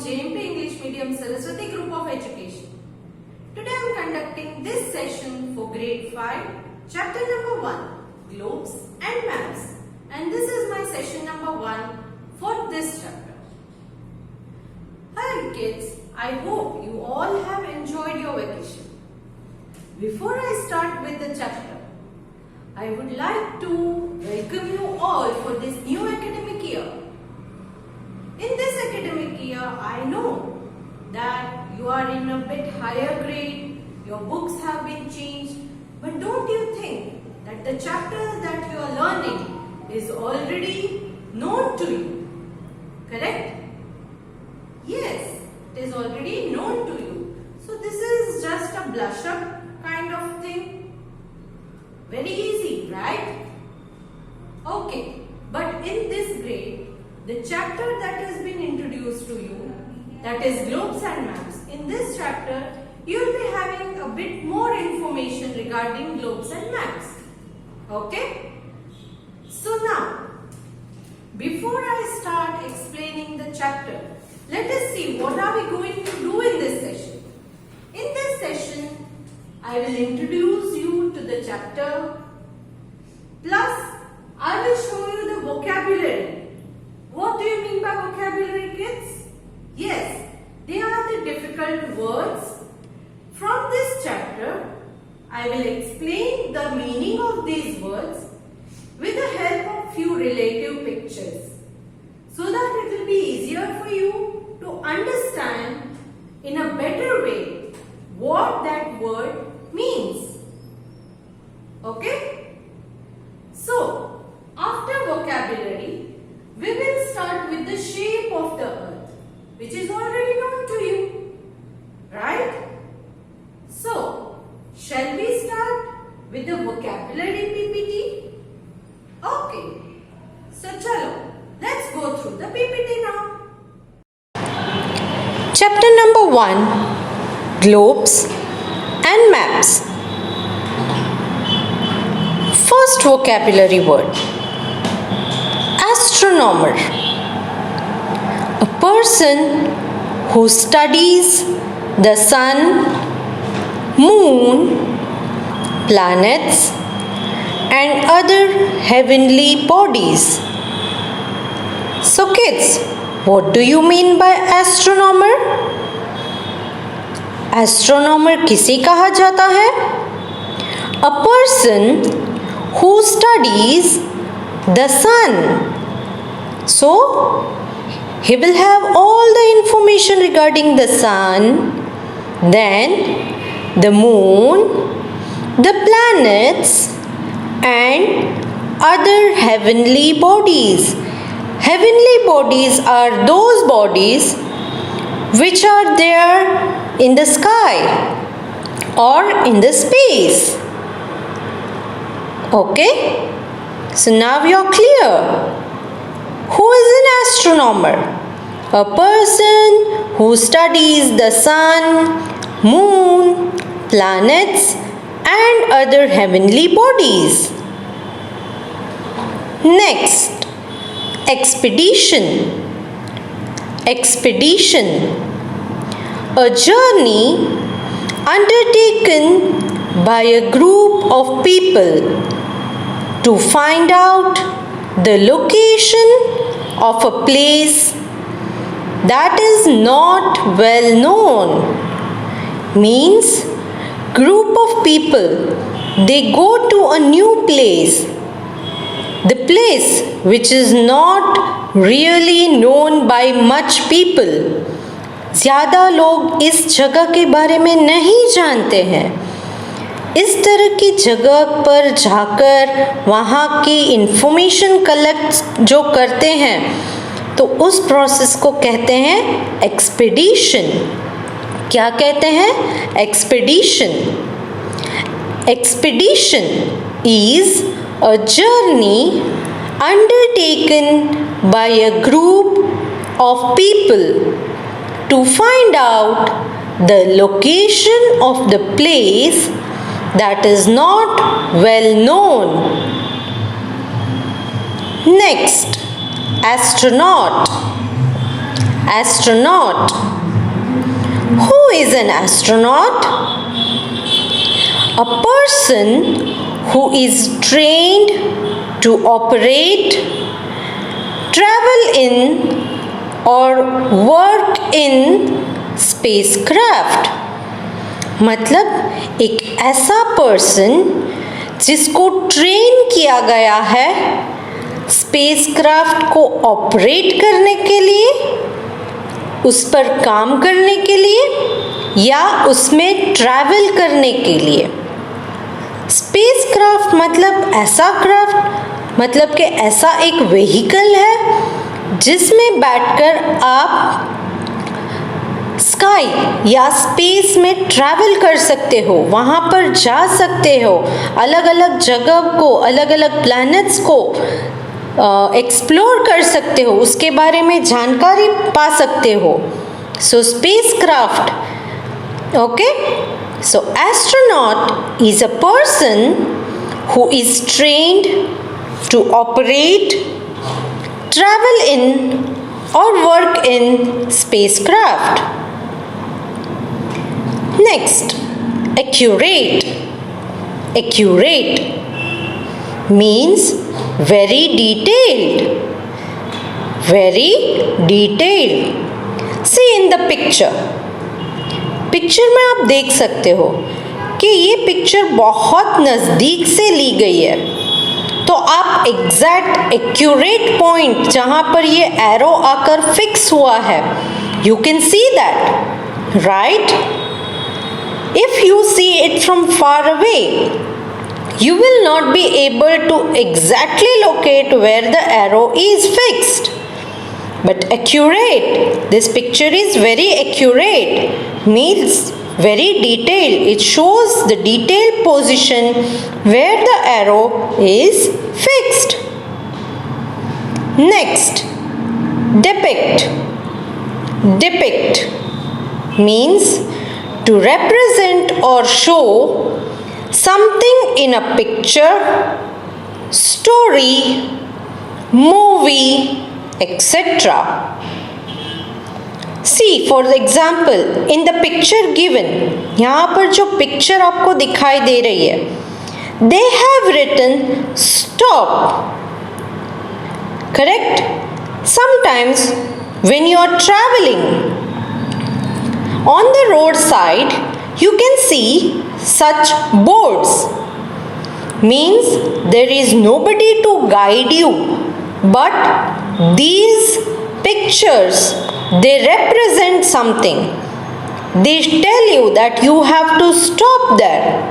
JMP English Medium Saraswati Group of Education. Today I am conducting this session for grade 5, chapter number 1, Globes and Maps. And this is my session number 1 for this chapter. Hi kids, I hope you all have enjoyed your vacation. Before I start with the chapter, I would like to welcome you all for this new academic year. In this academic year, I know that you are in a bit higher grade, your books have been changed, but don't you think that the chapters that you are learning is already known to you? Correct? Yes, it is already known to you. So this is just a blush up kind of thing. Very easy, right? Okay, but in this grade, the chapter that has been introduced to you, that is Globes and Maps. In this chapter, you will be having a bit more information regarding globes and maps. Okay? So now, before I start explaining the chapter, let us see what are we going to do in this session. In this session, I will introduce you to the chapter, plus I will show you the vocabulary. What do you mean by vocabulary, kids? Yes, they are the difficult words. From this chapter, I will explain the meaning of these words with the help of few relative pictures, so that it will be easier for you to understand in a better way what that word means. Okay? So, after vocabulary, we will start with the shape of the earth, which is already known to you, right? So, shall we start with the vocabulary PPT? Okay, so chalo, let's go through the PPT now. Chapter number 1, Globes and Maps. First vocabulary word, astronomer. A person who studies the sun, moon, planets and other heavenly bodies. So kids, what do you mean by astronomer? Astronomer किसे कहा जाता है? A person who studies the sun. So, he will have all the information regarding the sun, then the moon, the planets and other heavenly bodies. Heavenly bodies are those bodies which are there in the sky or in the space. Okay? So now you are clear. Who is an astronomer? A person who studies the sun, moon, planets and other heavenly bodies. Next, expedition. Expedition. A journey undertaken by a group of people to find out the location of a place that is not well known. Means group of people, they go to a new place. The place which is not really known by much people. ज़्यादा लोग इस जगह के बारे में नहीं जानते हैं. इस तरह की जगह पर जाकर वहाँ की इंफॉर्मेशन कलेक्ट जो करते हैं, तो उस प्रोसेस को कहते हैं एक्सपीडिशन. क्या कहते हैं? Expedition. Expedition is a journey undertaken by a group of people to find out the location of the place that is not well known. Next, astronaut. Astronaut. Who is an astronaut? A person who is trained to operate, travel in or work in spacecraft. मतलब एक ऐसा person जिसको train किया गया है spacecraft को operate करने के लिए, उस पर काम करने के लिए या उसमें ट्रैवल करने के लिए। स्पेसक्राफ्ट मतलब ऐसा क्राफ्ट, मतलब कि ऐसा एक व्हीकल है जिसमें बैठकर आप स्काई या स्पेस में ट्रैवल कर सकते हो, वहाँ पर जा सकते हो, अलग अलग जगह को, अलग अलग प्लैनेट्स को एक्सप्लोर कर सकते हो, उसके बारे में जानकारी पा सकते हो। So spacecraft, okay. So astronaut is a person who is trained to operate, travel in or work in spacecraft. Next, accurate. Accurate means very detailed. Very detailed. See in the picture. Picture में आप देख सकते हो कि ये picture बहुत नज़दीक से ली गई है, तो आप एग्जैक्ट एक्यूरेट पॉइंट जहाँ पर ये एरो आकर फिक्स हुआ है, you can see that, right? If you see it from far away, you will not be able to exactly locate where the arrow is fixed. But accurate, this picture is very accurate, means very detailed. It shows the detailed position where the arrow is fixed. Next, depict. Depict means to represent or show something in a picture, story, movie, etc. See, for example, in the picture given, यहाँ पर जो picture आपको दिखाई दे रही है, they have written stop. Correct? Sometimes when you are traveling on the roadside, you can see such boards, means there is nobody to guide you, but these pictures, they represent something. They tell you that you have to stop there.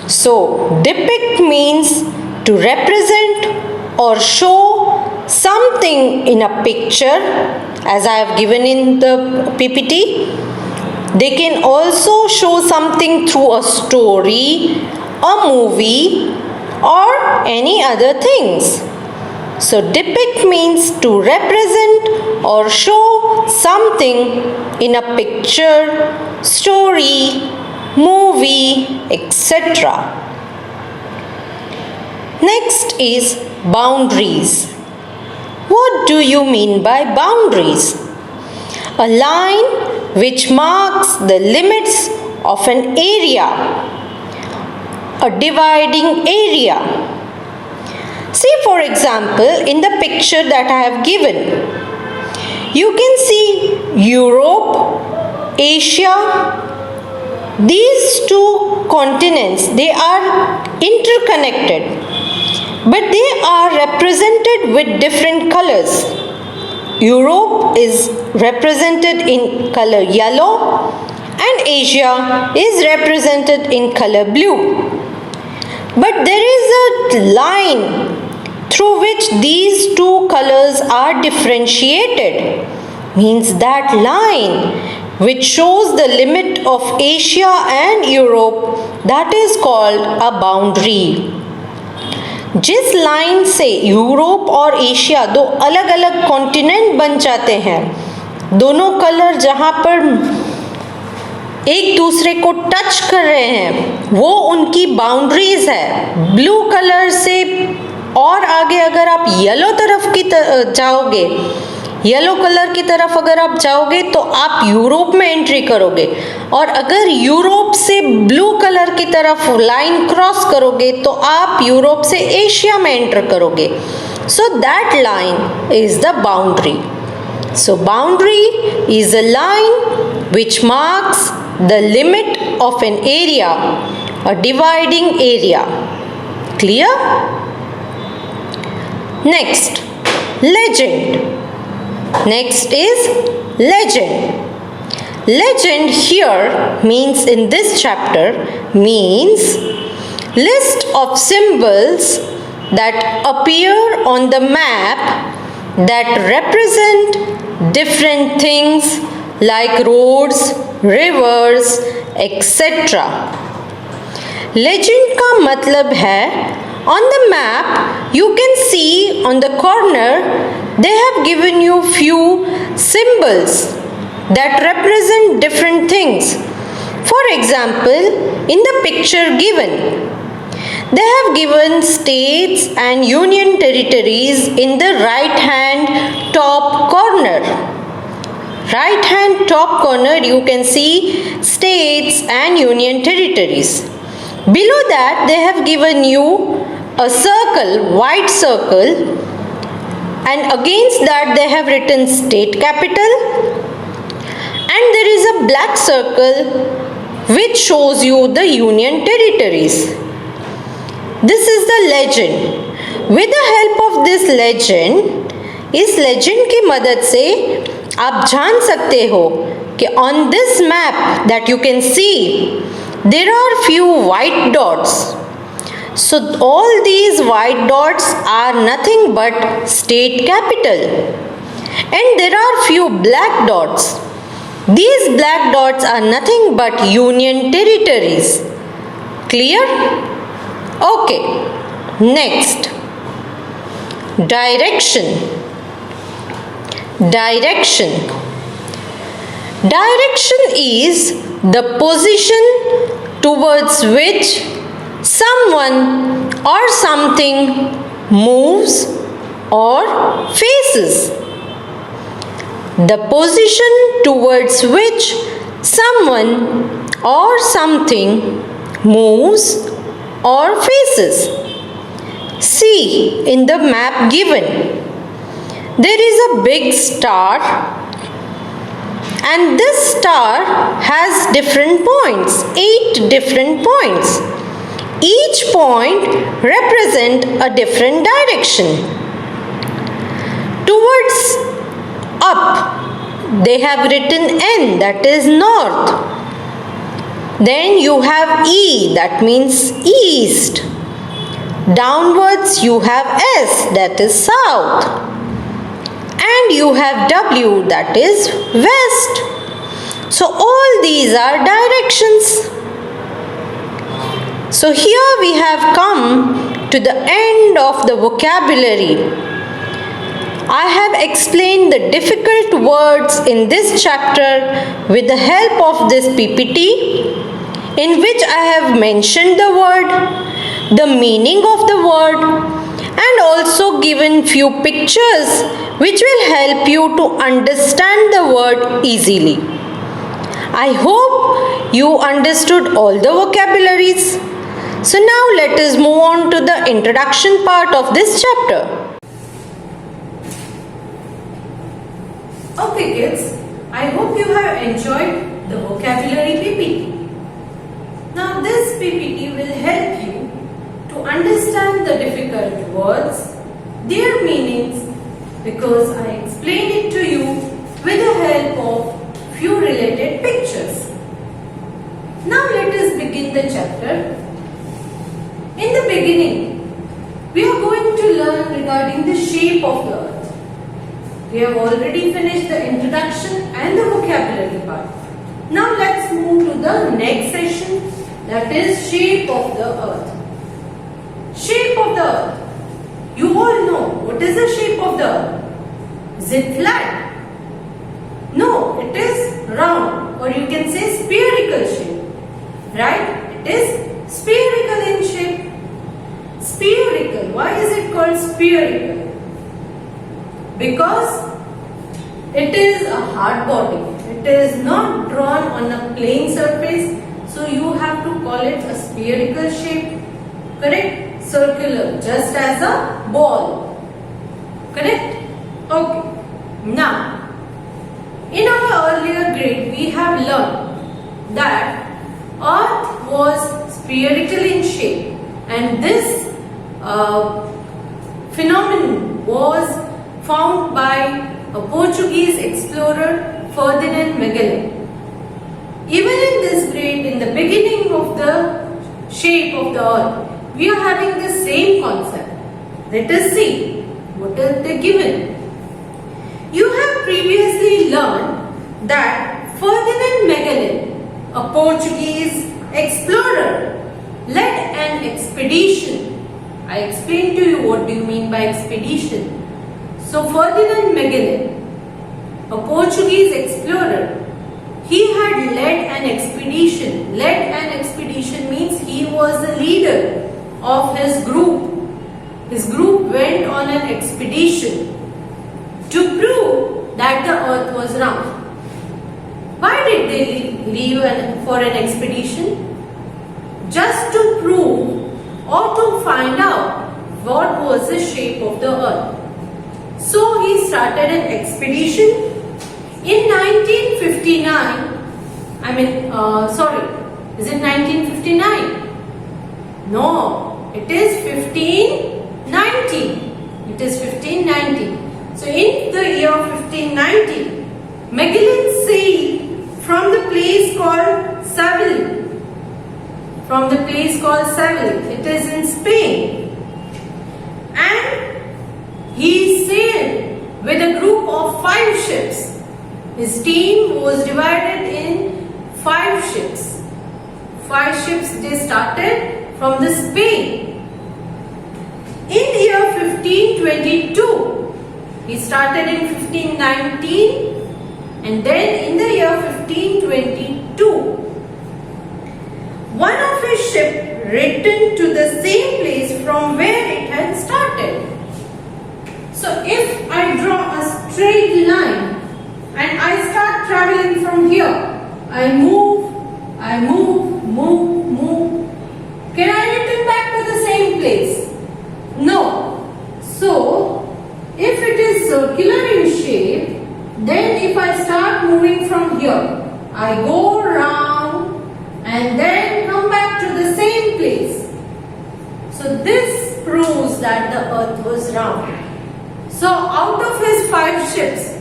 So depict means to represent or show something in a picture, as I have given in the PPT. They can also show something through a story, a movie, or any other things. So depict means to represent or show something in a picture, story, movie, etc. Next is boundaries. What do you mean by boundaries? A line which marks the limits of an area, a dividing area. See, for example, in the picture that I have given, you can see Europe, Asia. These two continents, they are interconnected, but they are represented with different colors. Europe is represented in color yellow and Asia is represented in color blue. But there is a line through which these two colors are differentiated. Means that line which shows the limit of Asia and Europe, that is called a boundary. जिस line से Europe और Asia दो अलग अलग continent बन जाते हैं, दोनों कलर जहाँ पर एक दूसरे को टच कर रहे हैं, वो उनकी बाउंड्रीज है। ब्लू कलर से और आगे अगर आप येलो तरफ की जाओगे, येलो कलर की तरफ अगर आप जाओगे तो आप यूरोप में एंट्री करोगे, और अगर यूरोप से ब्लू कलर की तरफ लाइन क्रॉस करोगे तो आप यूरोप से एशिया में एंटर करोगे. So that line is the boundary. So boundary is a line which marks the limit of an area, a dividing area. Clear? Next, legend. Next is legend. Legend here means, in this chapter, means list of symbols that appear on the map that represent different things like roads, rivers, etc. Legend का मतलब है, on the map you can see on the corner they have given you few symbols that represent different things. For example, in the picture given, they have given states and union territories in the right hand top corner. Right hand top corner you can see states and union territories. Below that they have given you a circle, white circle, and against that they have written state capital, and there is a black circle which shows you the union territories. This is the legend. With the help of this legend, इस legend की मदद से आप जान सकते हो कि on this map that you can see, there are few white dots. So all these white dots are nothing but state capital, and there are few black dots. These black dots are nothing but union territories. Clear? Okay, next, direction. Direction. Direction is the position towards which someone or something moves or faces. The position towards which someone or something moves or faces. See in the map given, there is a big star, and this star has different points, 8 different points. Each point represent a different direction. Towards up they have written N, that is north. Then you have E, that means east. Downwards you have S, that is south. And you have W, that is west. So all these are directions. So here we have come to the end of the vocabulary. I have explained the difficult words in this chapter with the help of this PPT, in which I have mentioned the word, the meaning of the word, and also given few pictures which will help you to understand the word easily. I hope you understood all the vocabularies. So now let us move on to the introduction part of this chapter. Okay kids, I hope you have enjoyed the vocabulary PPT. Now this PPT will help you to understand the difficult words, their meanings, because I explained it to you with the help of few related pictures. Now let us begin the chapter. In the beginning, we are going to learn regarding the shape of the earth. We have already finished the introduction and the vocabulary part. Now let's move to the next session, that is shape of the earth. Shape of the earth. You all know what is the shape of the earth. Is it flat? No, it is round, or you can say spherical shape. Right? It is spherical in shape. Spherical. Why is it called spherical? Because it is a hard body. It is not drawn on a plane surface, so you have to call it a spherical shape. Correct? Circular, just as a ball. Correct? Okay. Now, in our earlier grade, we have learned that Earth was spherical in shape, and this phenomenon was found by a Portuguese explorer, Ferdinand Magellan. Even in this grade, in the beginning of the shape of the Earth, we are having the same concept. Let us see what are they given. You have previously learned that Ferdinand Magellan, a Portuguese explorer, led an expedition. I explained to you what do you mean by expedition. So Ferdinand Magellan, a Portuguese explorer, he had led an expedition. Led an expedition means he was the leader of his group. His group went on an expedition to prove that the earth was round. Why did they leave for an expedition? Just to prove or to find out what was the shape of the earth. So he started an expedition. In 1959, is it 1959? No, it is 1519. It is 1519. So in the year 1519, Magellan sailed from the place called Seville. It is in Spain. And he sailed with a group of 5 ships. His team was divided in 5 ships. 5 ships they started from the Spain. In the year 1522, he started in 1519, and then in the year 1522, one of his ships returned to the same place from where it had started. So if I draw a straight line and I start traveling from here, I move. Can I return back to the same place? No. So, if it is circular in shape, then if I start moving from here, I go around and then come back to the same place. So, this proves that the earth was round. So, out of his 5 ships,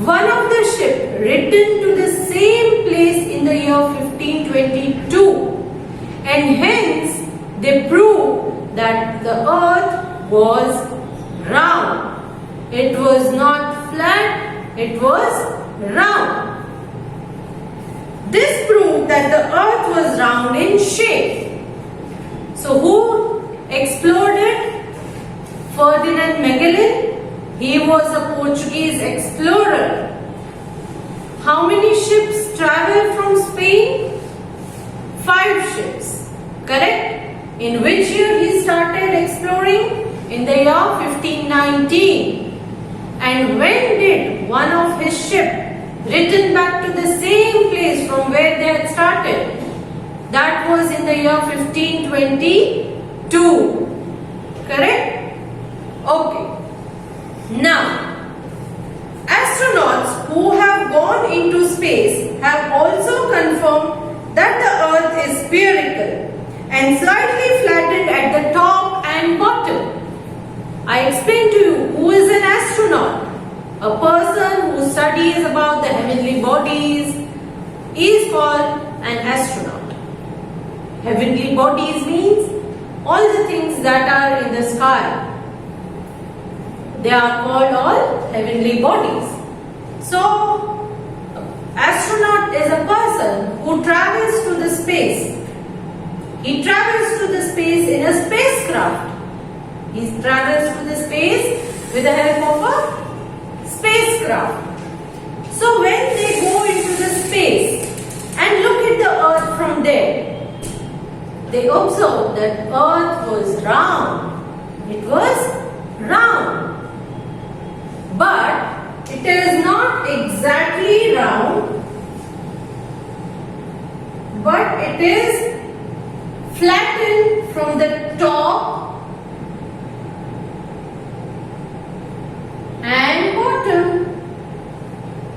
one of the ships returned to the same place in the year 1522, and hence they proved that the earth was round. It was not flat, it was round. This proved that the earth was round in shape. So who explored it? Ferdinand Magellan. He was a Portuguese explorer. How many ships traveled from Spain? 5 ships. Correct? In which year he started exploring? In the year 1519. And when did one of his ships return back to the same place from where they had started? That was in the year 1522. Correct? Okay. Now, astronauts who have gone into space have also confirmed that the earth is spherical and slightly flattened at the top and bottom. I explained to you who is an astronaut. A person who studies about the heavenly bodies is called an astronaut. Heavenly bodies means all the things that are in the sky. They are called all heavenly bodies. So, astronaut is a person who travels to the space. He travels to the space in a spacecraft. He travels to the space with the help of a spacecraft. So, when they go into the space and look at the earth from there, they observe that earth was round. It was round. But it It is not exactly round, but it is flattened from the top and bottom.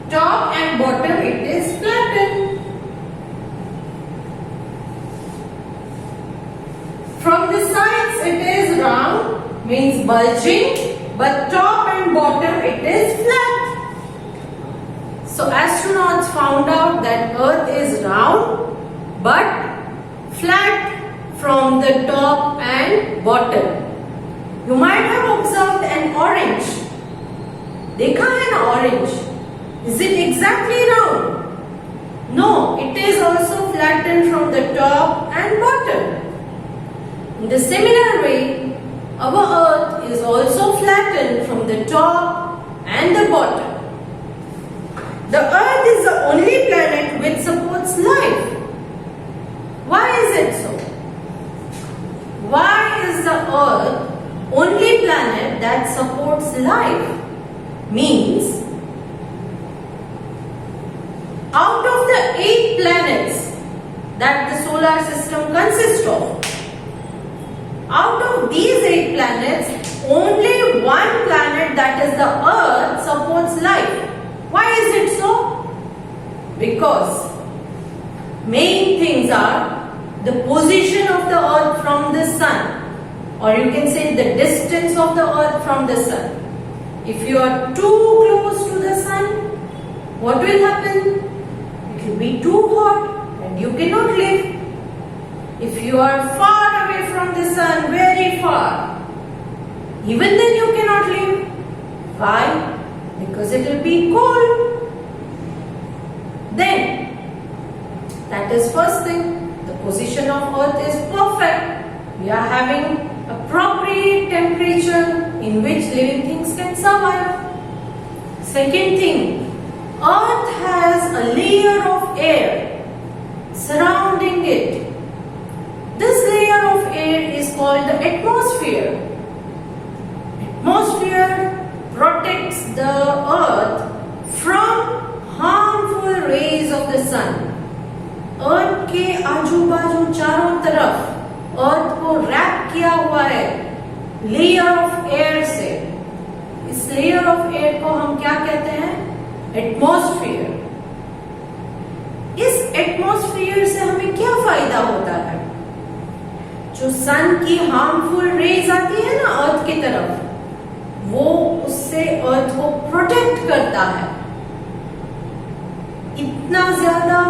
Top and bottom it is flattened. From the sides it is round, means bulging, but top and bottom it is flat. So astronauts found out that Earth is round but flat from the top and bottom. You might have observed an orange. देखा है ना orange? Is it exactly round? No, it is also flattened from the top and bottom. In the similar way, our Earth is also flattened from the top and the bottom. The Earth is the only planet which supports life. Why is it so? Why is the Earth only planet that supports life? Means, out of the 8 planets that the solar system consists of, out of these 8 planets, only one planet, that is the Earth, supports life. Why is it so? Because main things are the position of the Earth from the Sun, or you can say the distance of the Earth from the Sun. If you are too close to the Sun, what will happen? It will be too hot and you cannot live. If you are far away from the Sun, very far, even then you cannot live. Why? Because it will be cold. Then, that is first thing, the position of Earth is perfect. We are having appropriate temperature in which living things can survive. Second thing, Earth has a layer of air surrounding it. This layer of air is called the atmosphere. Atmosphere protects the Earth from harmful rays of the Sun. Earth के आजू बाजू चारों तरफ अर्थ को rap किया हुआ है layer of air से. इस लेयर ऑफ एयर को हम क्या कहते हैं? एटमॉस्फेयर. इस एटमॉस्फेयर से हमें क्या फायदा होता है? जो सन की हार्मफुल रेज आती है ना अर्थ की तरफ, वो उससे अर्थ को प्रोटेक्ट करता है. इतना ज्यादा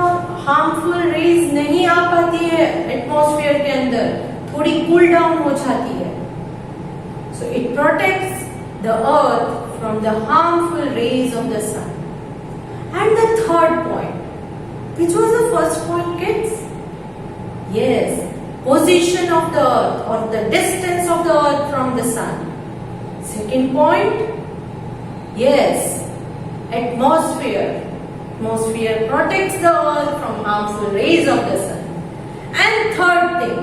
हार्मफुल रेज नहीं आ पाती है एटमॉस्फेयर के अंदर, थोड़ी कूल डाउन हो जाती है. So it protects the earth from the harmful rays of the sun. And the third point, which was the first point, kids? Yes, position of the earth or the distance of the earth from the sun. Second point, yes, atmosphere. Atmosphere protects the earth from harmful rays of the sun. And third thing,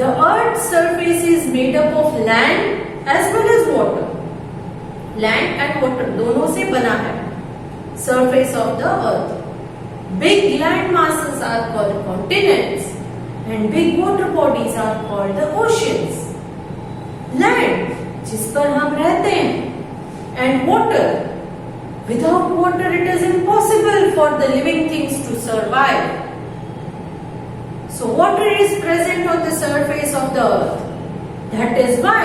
the earth's surface is made up of land as well as water. Land and water दोनों से बना है surface of the earth. Big land masses are called continents and big water bodies are called the oceans. Land जिस पर हम रहते हैं and water. Without water it is impossible for the living things to survive. So water is present on the surface of the earth. That is why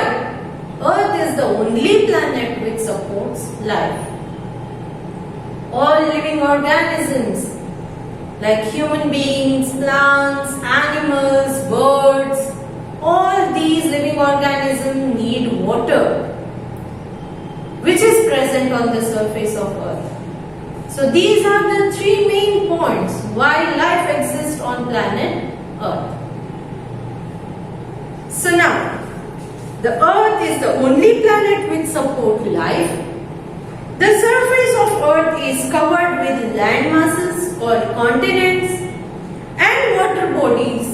earth is the only planet which supports life. All living organisms like human beings, plants, animals, birds, all these living organisms need water, which is present on the surface of earth. So these are the 3 main points why life exists on planet earth. So now, the earth is the only planet which supports life. The surface of earth is covered with land masses called continents and water bodies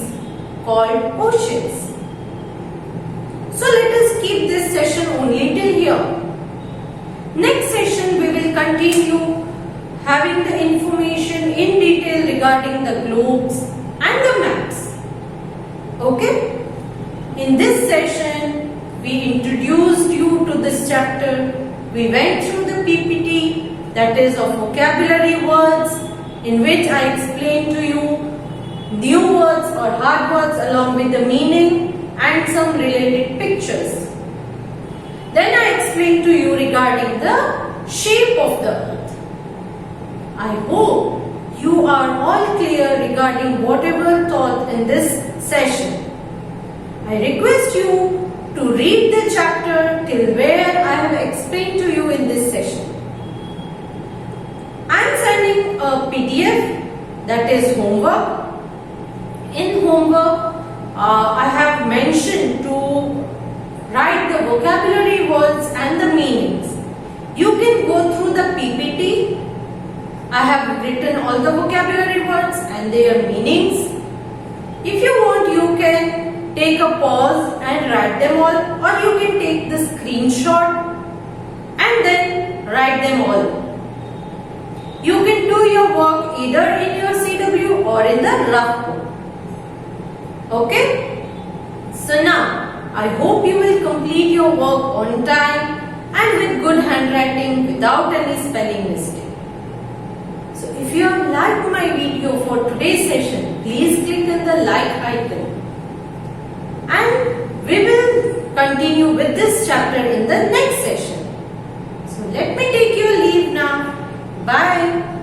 called oceans. So let us keep this session only till here. Next session we will continue having the information in detail regarding the globes and the maps. Okay? In this session, we introduced you to this chapter. We went through the PPT, that is of vocabulary words, in which I explained to you new words or hard words along with the meaning and some related pictures. Then I explained to you regarding the shape of the earth. I hope you are all clear regarding whatever taught in this session. I request you to read the chapter till where I have explained to you in this session. I am sending a PDF, that is homework. In homework, I have mentioned to write the vocabulary words and the meanings. You can go through the PPT. I have written all the vocabulary words and their meanings. If you want, you can take a pause and write them all, or you can take the screenshot and then write them all. You can do your work either in your CW or in the rough code. Okay? So now, I hope you will complete your work on time and with good handwriting without any spelling mistake. So if you have liked my video for today's session, please click on the like icon. And we will continue with this chapter in the next session. So let me take your leave now. Bye.